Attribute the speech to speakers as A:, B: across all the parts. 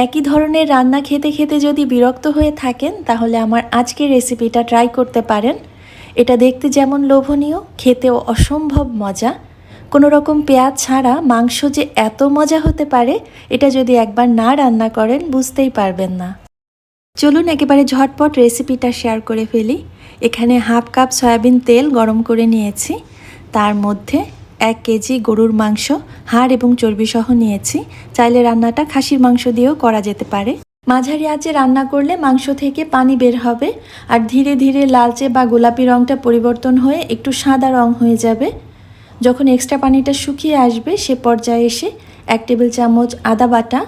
A: একই ধরনের রান্না খেতে খেতে যদি বিরক্ত হয়ে থাকেন তাহলে আমার আজকের রেসিপিটা ট্রাই করতে পারেন। এটা দেখতে যেমন লোভনীয়, খেতেও অসম্ভব মজা। কোনো রকম পেঁয়াজ ছাড়া মাংস যে এত মজা হতে পারে এটা যদি একবার না রান্না করেন বুঝতেই পারবেন না। চলুন একেবারে ঝটপট রেসিপিটা শেয়ার করে ফেলি। এখানে হাফ কাপ সয়াবিন তেল গরম করে নিয়েছি, তার মধ্যে 1 কেজি গরুর মাংস হাড় এবং চর্বি সহ নিয়েছি। চাইলে রান্নাটা খাসির মাংস দিয়েও করা যেতে পারে। মাঝারি আঁচে রান্না করলে মাংস থেকে পানি বের হবে আর ধীরে ধীরে লালচে বা গোলাপি রঙটা পরিবর্তন হয়ে একটু সাদা রং হয়ে যাবে। যখন এক্সট্রা পানিটা শুকিয়ে আসবে সে পর্যায়ে এসে 1 টেবিল চামচ আদা বাটা,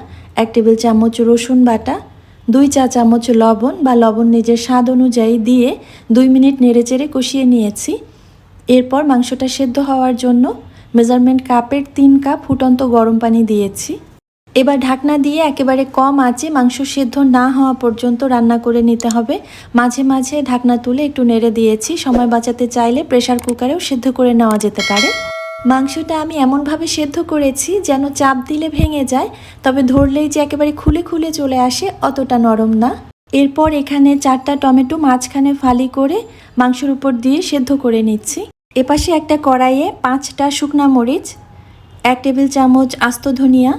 A: 1 টেবিল চামচ রসুন বাটা, 2 চা চামচ লবণ বা লবণ নিজের স্বাদ অনুযায়ী দিয়ে 2 মিনিট নেড়েচেড়ে কষিয়ে নিয়েছি। এরপর মাংসটা সেদ্ধ হওয়ার জন্য মেজারমেন্ট কাপের 3 কাপ ফুটন্ত গরম পানি দিয়েছি। এবার ঢাকনা দিয়ে একেবারে কম আঁচে মাংস সেদ্ধ না হওয়া পর্যন্ত রান্না করে নিতে হবে। মাঝে মাঝে ঢাকনা তুলে একটু নেড়ে দিয়েছি। সময় বাঁচাতে চাইলে প্রেসার কুকারেও সেদ্ধ করে নেওয়া যেতে পারে। মাংসটা আমি এমনভাবে সেদ্ধ করেছি যেন চাপ দিলে ভেঙে যায়, তবে ধরলেই যে একেবারে খুলে খুলে চলে আসে অতটা নরম না। এরপর এখানে 4টা টমেটো মাঝখানে ফালি করে মাংসের উপর দিয়ে সেদ্ধ করে নিচ্ছি। এপাশে একটা কড়াইয়ে 5টা শুকনা মরিচ, 1 টেবিল চামচ আস্ত ধনিয়া,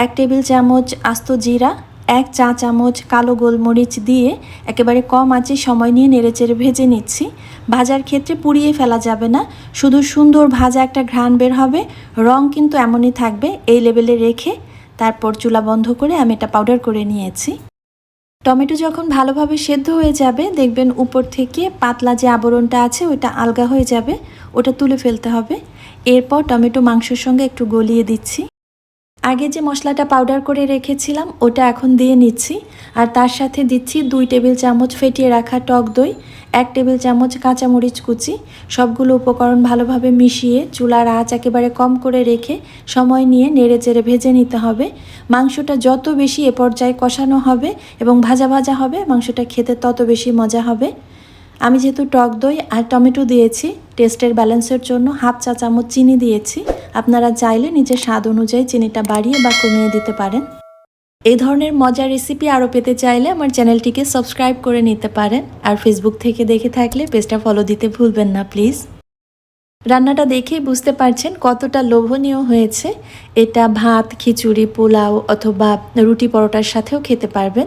A: 1 টেবিল চামচ আস্ত জিরা, 1 চা চামচ কালো গোলমরিচ দিয়ে একেবারে কম আঁচে সময় নিয়ে নেড়েচেড়ে ভেজে নিচ্ছি। ভাজার ক্ষেত্রে পুড়িয়ে ফেলা যাবে না, শুধু সুন্দর ভাজা একটা ঘ্রাণ বের হবে। রং কিন্তু এমনই থাকবে, এই লেভেলে রেখে তারপর চুলা বন্ধ করে আমি এটা পাউডার করে নিয়েছি। টমেটো যখন ভালোভাবে সেদ্ধ হয়ে যাবে দেখবেন উপর থেকে পাতলা যে আবরণটা আছে ওইটা আলগা হয়ে যাবে, ওটা তুলে ফেলতে হবে। এরপর টমেটো মাংসের সঙ্গে একটু গলিয়ে দিচ্ছি। আগে যে মশলাটা পাউডার করে রেখেছিলাম ওটা এখন দিয়ে নিচ্ছি, আর তার সাথে দিচ্ছি 2 টেবিল চামচ ফেটিয়ে রাখা টক দই, 1 টেবিল চামচ কাঁচামরিচ কুচি। সবগুলো উপকরণ ভালোভাবে মিশিয়ে চুলার আঁচ একেবারে কম করে রেখে সময় নিয়ে নেড়েচেড়ে ভেজে নিতে হবে। মাংসটা যত বেশি এ পর্যায়ে কষানো হবে এবং ভাজা ভাজা হবে মাংসটা খেতে তত বেশি মজা হবে। আমি যেহেতু টক দই আর টমেটো দিয়েছি, টেস্টের ব্যালেন্সের জন্য হাফ চা চামচ চিনি দিয়েছি। আপনারা চাইলে নিজের স্বাদ অনুযায়ী চিনিটা বাড়িয়ে বা কমিয়ে দিতে পারেন। এই ধরনের মজার রেসিপি আরও পেতে চাইলে আমার চ্যানেলটিকে সাবস্ক্রাইব করে নিতে পারেন, আর ফেসবুক থেকে দেখে থাকলে পেজটা ফলো দিতে ভুলবেন না প্লিজ। রান্নাটা দেখেই বুঝতে পারছেন কতটা লোভনীয় হয়েছে। এটা ভাত, খিচুড়ি, পোলাও অথবা রুটি পরোটার সাথেও খেতে পারবেন।